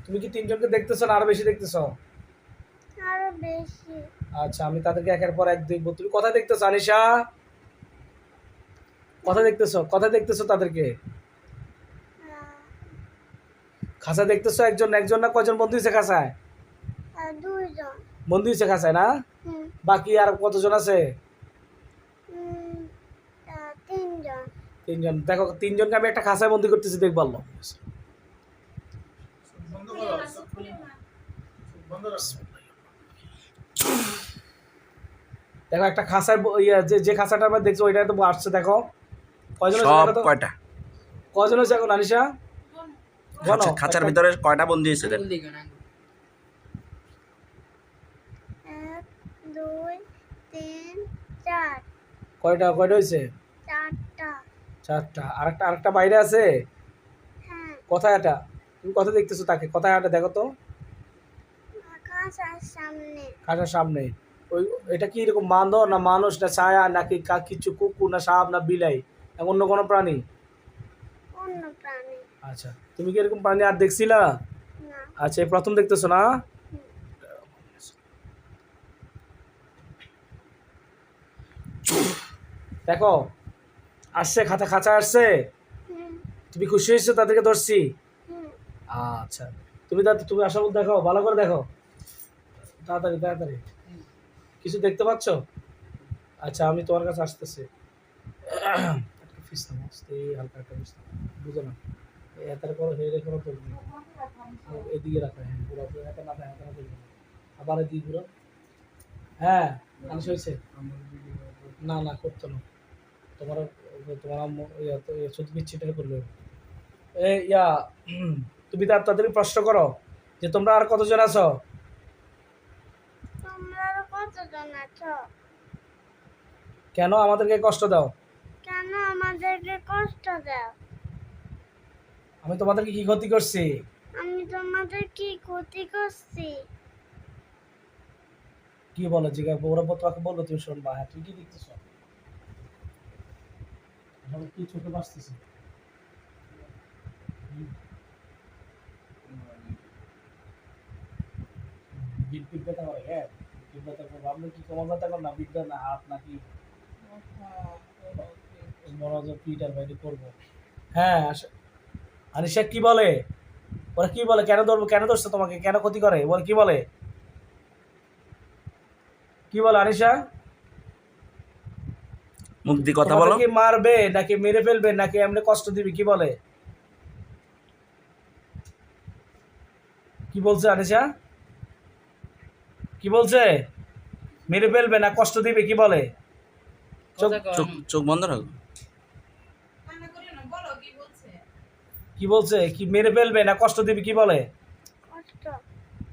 তুমি কি তিনজনকে দেখতেছো না আরো বেশি দেখতেছো? আরো বেশি। আচ্ছা, আমি তাদেরকে একের পর এক দেখবো। তুমি কোথায় দেখতেছো আনিশা? কোথায় দেখতেছো তাদেরকে? খাঁচা দেখতেছো? একজন একজন না কয়জন বন্ধু হয়েছে খাঁচায়? দুইজন। বন্ধু হয়েছে খাঁচায় না? হুম। বাকি আর কতজন আছে? তিনজন। তিনজন। দেখো, তিনজনকে আমি একটা খাঁচায় বন্দি করতেছি, দেখবো আল্লাহ। দেখো একটা খাঁচায় যে খাঁচাটা আমরা দেখছো ওইটা তো আসছে। দেখো কয়জন আছে, সব দেখো তো কয়টা? কয়জন আছে এখন আনিশা? গনো খাঁচার ভিতরে কয়টা বন্দি হয়েছে? এক, দুই, তিন, চার। কয়টা হয়েছে? চারটা। চারটা। আরেকটা বাইরে আছে। হ্যাঁ। কোথায় এটা? তুমি কোথায় দেখতেছো তাকে? কোথায় হাঁটে দেখো তো? খাঁচার সামনে। খাঁচার সামনে। ওই এটা কি এরকম বান্দর না মানুষ না ছায়া নাকি কিছু কুকুর না সাপ না বিলাই না অন্য কোনো প্রাণী? অন্য প্রাণী। আচ্ছা, তুমি কি এরকম প্রাণী আর দেখছিলা? না। আচ্ছা, এই প্রথম দেখতেছো না? দেখো আসছে, খাঁচা আসছে। তুমি খুশি হয়েছো তাদেরকে ধরছি? আচ্ছা, তুমি আশা বল, দেখো ভালো করে দেখো, তাড়াতাড়ি তাড়াতাড়ি। কিছু দেখতে পাচ্ছ? আচ্ছা, আমি তোমার কাছে আসতেছি। একটা ফিস নাও, আস্তে হালকা একটা ফিস নাও। বুঝো না, এটার করো হেরে করো তো এদিকে রাখো। হ্যাঁ, পুরো এটা না এটা না তুলবে। আবার এদিকে পুরো। হ্যাঁ, মানুষ হয়েছে। না না, করতো না। তোমার শুধু বিচ্ছিটা করলে ইয়া তুমি তাদেরকে প্রশ্ন করো যে তোমরা আর কতজন আছো? তোমরা আরো কতজন আছো? কেন আমাদেরকে কষ্ট দাও? কেন আমাদেরকে কষ্ট দাও? আমি তোমাদেরকে কি ক্ষতি করছি? আমি তোমাদের কি ক্ষতি করছি? কি বলো জিজ্ঞাসা, ওরা তোমাকে বলবো, তুমি শুনবা। হ্যাঁ, তুই কি দেখতেছ? কি চোখে বাঁচতেছে? বিদ্যুৎ ব্যথা করে। হ্যাঁ, বিদ্যুৎ ব্যথা করবো। আপনি কি কোমর ব্যথা করেন না বিদ্যুৎ না হাত নাকি মনোযোগ পিটার বাইরে করবো? হ্যাঁ, আনিশা কি বলে? ওরা কি বলে? কেন ধরবো? কেন ধরছে তোমাকে? কেন ক্ষতি করে? বলে কি বলে? কি বলে আনিশা? মুখ দিয়ে কথা বলো। কি মারবে নাকি মেরে ফেলবে নাকি এমনি কষ্ট দিবে? কি বলে? কি বলছে আনিশা? কি বলছে? মেরে ফেলবে না কষ্ট দিবে? কি বলে? চোখ বন্ধ রাখো। কি বলছে? কি মেরে ফেলবে না কষ্ট দিবে? কি বলে? কষ্ট।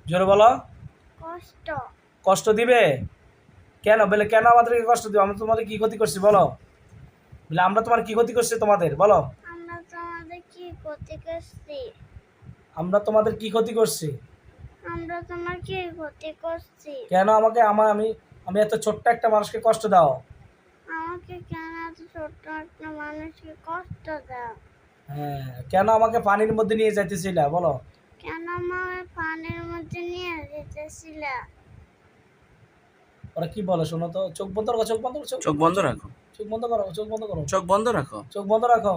জোরে বলো। কষ্ট। কষ্ট দিবে? কেন বলে? কেন আমাদেরকে কষ্ট দিবে? আমরা তোমাদের কি ক্ষতি করছি বলো? বলে আমরা তোমার কি ক্ষতি করছি তোমাদের? বলো। আমরা তোমাদের কি ক্ষতি করছি? আমরা তোমাদের কি ক্ষতি করছি? আমরা তোমার কি ক্ষতি করছি? কেন আমাকে আমি এত ছোট্ট একটা মানুষকে কষ্ট দাও? আমাকে কেন এত ছোট্ট একটা মানুষকে কষ্ট দাও? হ্যাঁ, কেন আমাকে পানির মধ্যে নিয়ে যাইতেছিলা বলো? কেন আমাকে পানির মধ্যে নিয়ে যেতেছিলা? ওরা কি বলে শোনো তো। চোখ বন্ধ রাখো, চোখ বন্ধ করো, চোখ বন্ধ রাখো। চোখ বন্ধ করো, চোখ বন্ধ করো, চোখ বন্ধ রাখো। চোখ বন্ধ রাখো।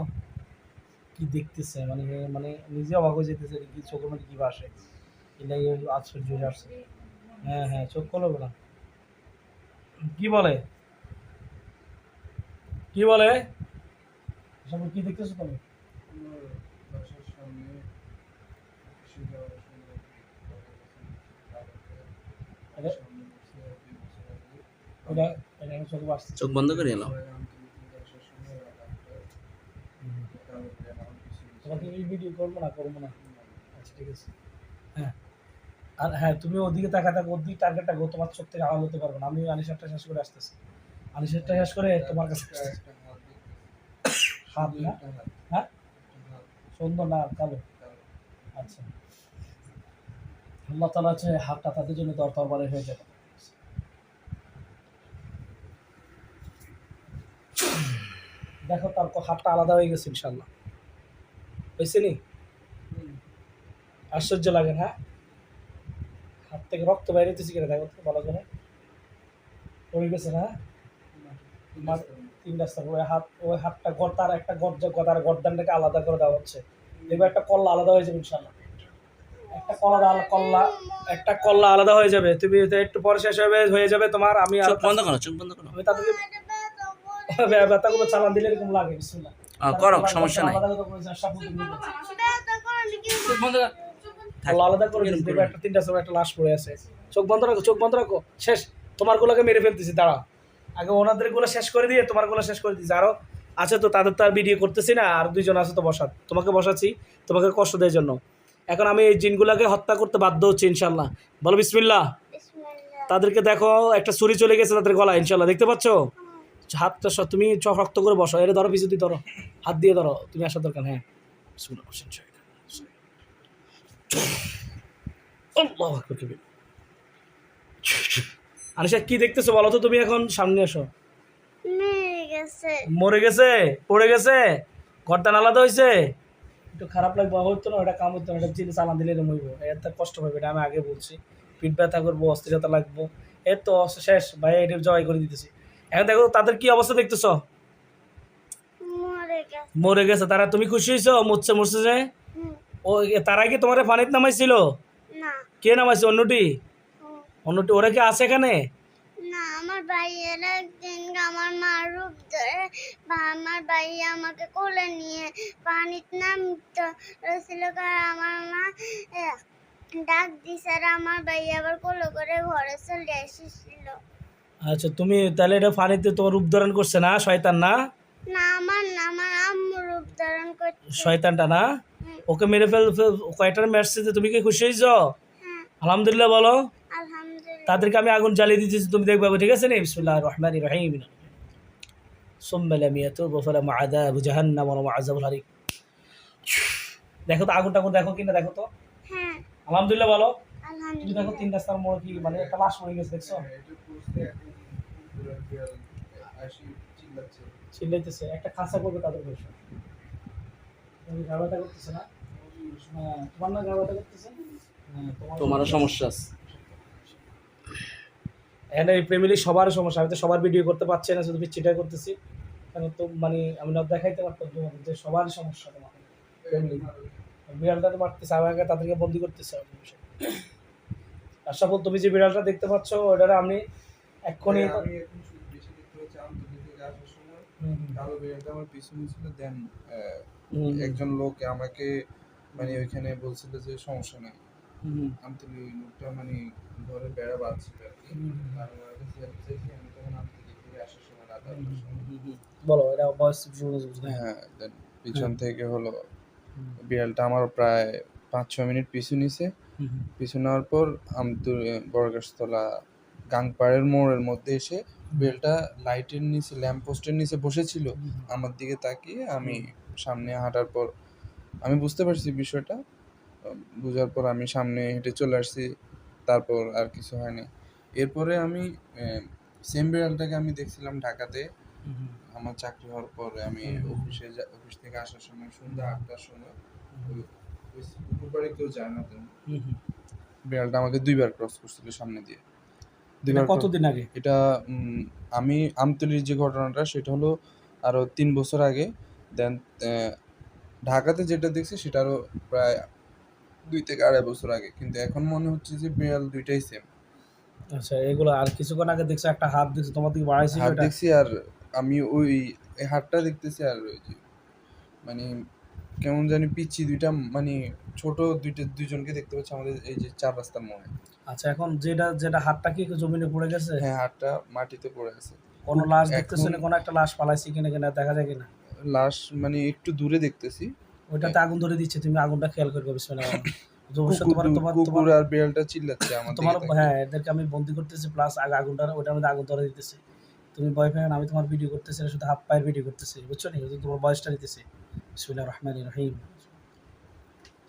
কি দেখতেছে মানে মানে নিজে অবাক হয়ে যেতেছে কি চোখের মধ্যে কি ভাসে। এটাই আশ্চর্য আসছে। হ্যাঁ হ্যাঁ, চোখ খোলো না। কি বলে? কি বলে? এসব কি দেখতেছো তুমি? এটা এটা চোখ বাসছে। চোখ বন্ধ করে এলো। তোমাকে এই ভিডিও করবো না আচ্ছা ঠিক আছে। হ্যাঁ, আর হ্যাঁ, তুমি ওদিকে তাকা থাকো, ওদিকে টার্গেটটা গো, তোমার চোখ থেকে আড়াল হতে পারবে না। আমি আনিশারটা শেষ করে আসতেছি। আনিশারটা শেষ করে তোমার কাছে হাত না? হ্যাঁ, সুন্দর না কালো? আচ্ছা, আল্লাহ তাআলা আছে হাতটা তাদের জন্য দরবারে হয়ে যাবে। দেখো তার হাতটা আলাদা হয়ে গেছে ইনশাআল্লাহ। হয়েছে নি? আশ্চর্য লাগে না? হাত থেকে রক্ত বাইরেতেছে কিনা দেখো তো ভালো করে। পড়ে গেছে না? তিন রাস্তা ওই হাতটা গর্দার একটা গদার গর্দানটাকে আলাদা করে দেওয়া হচ্ছে। দেখবে একটা কল্লা আলাদা হয়ে যাবে ইনশাল্লাহ। একটা কল্লা আলাদা হয়ে যাবে। তুমি একটু পরে শেষ হয়ে যাবে তোমার। আমি চোখ বন্ধ করো, চোখ বন্ধ করো। আমি তাদেরকে ব্যথাগুলো চালান দিলে এরকম লাগে বিসমিল্লাহ। করো, সমস্যা নাই। ব্যথা করলে কি চোখ বন্ধ কর। কল্লা আলাদা করে দিয়েছি। দেখবে একটা তিনটা সময় একটা লাশ পড়ে আছে। চোখ বন্ধ রাখো, চোখ বন্ধ রাখো। শেষ। তোমার গুলোকে মেরে ফেলতেছি, দাঁড়া। আগে ওনাদের গুলো শেষ করে দিয়ে তোমার গুলো শেষ করে দিয়েছি। আরো আছে তো, তাদের তো আর ভিডিও করতেছি না। আর দুইজন আছে তো বসা, তোমাকে বসাচ্ছি তোমাকে কষ্ট দেওয়ার জন্য। এখন আমি এই জিনগুলাকে হত্যা করতে বাধ্য হচ্ছি ইনশাল্লাহ। বলো বিসমিল্লাহ। বিসমিল্লাহ। তাদেরকে দেখো, একটা ছুরি চলে গেছে তাদের গলা ইনশাল্লাহ, দেখতে পাচ্ছ? হাতটা তুমি শক্ত করে বসো। এর ধরো, পিছু দিয়ে ধরো, হাত দিয়ে ধরো। তুমি আসার দরকার। হ্যাঁ, বিসমিল্লাহ। আল্লাহু আকবার কবির। আনিশা কি দেখতেছো বলো তো? তুমি এখন সামনে এসো। মেরে গেছে। মরে গেছে, পড়ে গেছে, গর্দান আলাদা হয়েছে। একটু খারাপ লাগবে, হইতো না, এটা কাম হইতো না। এটা চিনি চালান দিলে এরকম হইব। এত কষ্ট পাবে, এটা আমি আগে বলছি। পিঠ ব্যথা করবো, অস্থিরতা লাগবো। এর তো শেষ ভাই, এটা জয় করে দিতেছি। এখন দেখো তাদের কি অবস্থা দেখতেছ? মরে গেছে। মরে গেছে তারা। তুমি খুশি হয়েছো? মরছে যে হুম। ও, তারা কি তোমার পানিতে নামাইছিল? না। কে নামাইছে? অন্যটি? হুম। অন্যটি ওরা কি আছে এখানে? না, আমার ভাইয়ের একদিন আমার মার রূপ ধরে বা আমার ভাই আমাকে কোলে নিয়ে পানিতে নামতে ছিল। আমার মা ডাক দিছে আর আমার ভাই আবার কোলে করে ঘরে চলে এসেছিল। আচ্ছা, তুমি তাহলে এটা পানিতে তোমার রূপ ধারণ করছে না? শয়তান না? না, আমার আম্মু রূপ ধারণ করছে। শয়তানটা না? হুম। ওকে মেরে কয়টার মেরছে যে? তুমি কি খুশি হয়েছ? হ্যাঁ, আলহামদুলিল্লাহ বলো। আলহামদুলিল্লাহ। তাদেরকে আমি আগুন জ্বালিয়ে দিতেছি, তুমি দেখবে, ঠিক আছে? নি বিসমিল্লাহির রহমানির রহিম। সুম্মা লাম ইয়াতুবু ফালাহু আযাবু জাহান্নাম ওয়া লাহুম আযাবুল হারিক। দেখো তো আগুনটা দেখো কিনা, দেখো তো। হ্যাঁ, আলহামদুলিল্লাহ বলো। তুমি আলহামদুলিল্লাহ। দেখো তিন রাস্তার মোড় কি, মানে একটা লাশ পড়ে গেছে, দেখছো? চিল্লাইতেছে, একটা খাঁচা করবে তাদের বসে। তুমি গা ব্যথা করতেছে না? হ্যাঁ, তোমার না গা ব্যথা করতেছে? হ্যাঁ, তোমারও সমস্যা আছে। এখানে এই ফ্যামিলি সবার সমস্যা। আমি তো সবার ভিডিও করতে পারছি না, শুধু চিন্তা করতেছি। কারণ তো মানে আমি না দেখাইতে পারতাম তোমাকে যে সবারই সমস্যা। তোমার ফ্যামিলি বিড়ালটা তো মারতেছে, আমাকে তাদেরকে বন্দি করতেছে। আর সফল, তুমি যে বিড়ালটা দেখতে পাচ্ছ ওটা আমি এক্ষুনি আমি এখন বেশি দেখতে পাচ্ছি আমতলী থেকে আসার সময় কালো বিড়ালটা আমার পিছনে ছিল। দেন একজন লোক আমাকে মানে ওইখানে বলছিল যে সমস্যা নাই। আমতলী লোকটা মানে ঘরে বেড়া বাঁধছিল আর কি। আর আমার কাছে হেল্প চাইছি। আমি তখন আমতলী থেকে আসার সময় রাত 8টার সময়। বলো, এটা বয়স। হ্যাঁ, দেন পিছন থেকে হলো বিড়ালটা আমার প্রায় 5-6 মিনিট পিছু নিছে। পিছু নেওয়ার পর বরগাছতলা গাংপাড়ের মোড়ের মধ্যে এসে বিড়ালটা লাইটের নিচে, ল্যাম্প পোস্টের নিচে বসেছিল। আমার দিকে তাকিয়ে আমি সামনে হাঁটার পর আমি বুঝতে পারছি বিষয়টা। বুঝার পর আমি সামনে হেঁটে চলে আসছি। তারপর আর কিছু হয়নি। এরপরে আমি সেম বিড়ালটাকে আমি দেখছিলাম ঢাকাতে। আমার চাকরি হওয়ার পরে আমি অফিস থেকে আসার সময় সন্ধ্যা 8টার সময় ওই পুকুর পাড়ে কেউ যায় না তেমন। বিড়ালটা আমাকে 2বার ক্রস করছিল সামনে দিয়ে। কতদিন আগে? এটা আমি আমতলীর যে ঘটনাটা সেটা হলো আরো 3 বছর আগে। দেন ঢাকাতে যেটা দেখছি সেটা আরো প্রায় 2 থেকে 2.5 বছর আগে। কিন্তু এখন মনে হচ্ছে যে বিড়াল দুইটাই সেম। আচ্ছা, এগুলো আর কিছুক্ষণ আগে দেখছো একটা হাত দেখছো তোমার দিকে বাড়াইছিল হাত এটা? দেখছি আর আমি ওই হাতটা দেখতেছি আর ওই যে মানে কেমন জানি পিচ্ছি দুইটা মানে ছোট দুইজনকে দেখতে পাচ্ছি আমাদের এই যে 4 রাস্তার মোড়ে। আচ্ছা, এখন যেটা হাতটা কি জমিনে পড়ে গেছে? হ্যাঁ, হাতটা মাটিতে পড়ে আছে। কোনো লাশ দেখতেছো না? কোনো একটা লাশ পালাইছে কিনা কিনা দেখা যায় কিনা? লাশ মানে একটু দূরে দেখতেছি। ওইটাতে আগুন ধরে দিচ্ছে, তুমি আগুনটা খেয়াল করবে বিসমিল্লাহ। অবশ্যই কুকুর আর বিড়ালটা চিল্লাচ্ছে আমার তোমার দিকে। হ্যাঁ, এদেরকে আমি বন্দি করতেছি প্লাস আগুনটা ওইটার মধ্যে আগুন ধরে দিতেছি। তুমি ভয় পেও না, আমি তোমার ভিডিও করতেছি না, শুধু হাত পায়ের ভিডিও করতেছি, বুঝছো নি? তোমার বয়সটা নিতেছি। বিসমিল্লাহির রহমানির রহিম।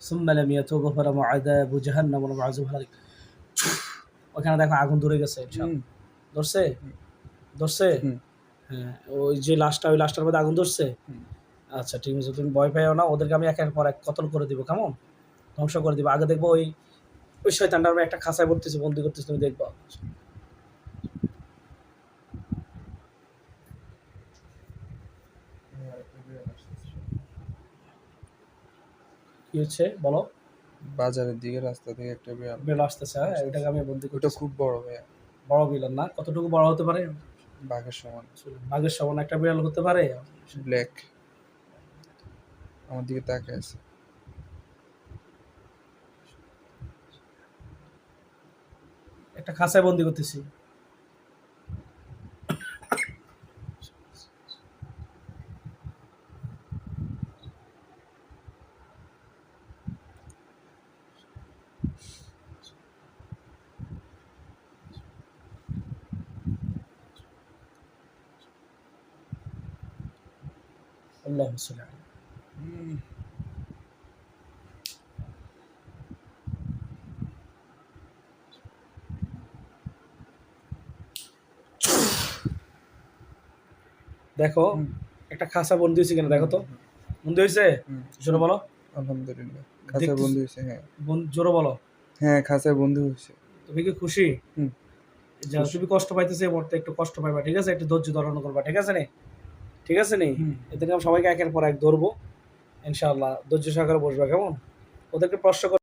সুম্মা লাম ইয়াতুবু ফালাহু আযাবু জাহান্নাম ওয়া লাহুম আযাবুল হারিক। ওখানে দেখো আগুন ধরে গেছে। ধরছে? ধরছে? হ্যাঁ, ওই যে লাশটা, ওই লাশটার মধ্যে আগুন ধরছে। আচ্ছা, ঠিক আছে, তুমি ভয় পেও না। ওদেরকে আমি একের পর এক কতল করে দিব, কেমন? ধ্বংস করে দিবে। আগে দেখবো ওই ওই শয়তানটা আমরা একটা খাঁচায় ভরতেছি, বন্দি করতেছি, তুমি দেখবা। কি হচ্ছে বলো? বাজারের দিকে রাস্তা থেকে একটা বিড়াল বেল আসতেছে, হ্যাঁ এটাকে আমি বন্দি ওটা করতেছি। খুব বড় ভাইয়া, বড় বিড়াল না? কতটুকু বড় হতে পারে? বাঘের সমান, বাঘের সমান একটা বিড়াল হতে পারে? ব্ল্যাক, আমার দিকে তাকিয়ে আছে। একটা খাঁচায় বন্দি করতেছি। আল্লাহুম্মা সাল্লি আলা। দেখো একটা খাঁচা বন্দি হয়েছে কিনা দেখো তো, বন্দি হয়েছে? জোরে বলো। আলহামদুলিল্লাহ, খাঁচায় দেখতেছি- বন্দি হয়েছে। হ্যাঁ জোরে বলো। হ্যাঁ, খাঁচায় বন্দি হয়েছে। তুমি কি খুশি? হুম। যা তুমি কষ্ট পাইতেছে এই মুহূর্তে একটু কষ্ট পাইবা, ঠিক আছে? একটু ধৈর্য ধারণ করবা, ঠিক আছে নি? ঠিক আছে নি? এদিকে সবাইকে একের পর এক ধরবো ইনশাআল্লাহ, ধৈর্য সহকারে বসবা, কেমন? ওদেরকে প্রশ্ন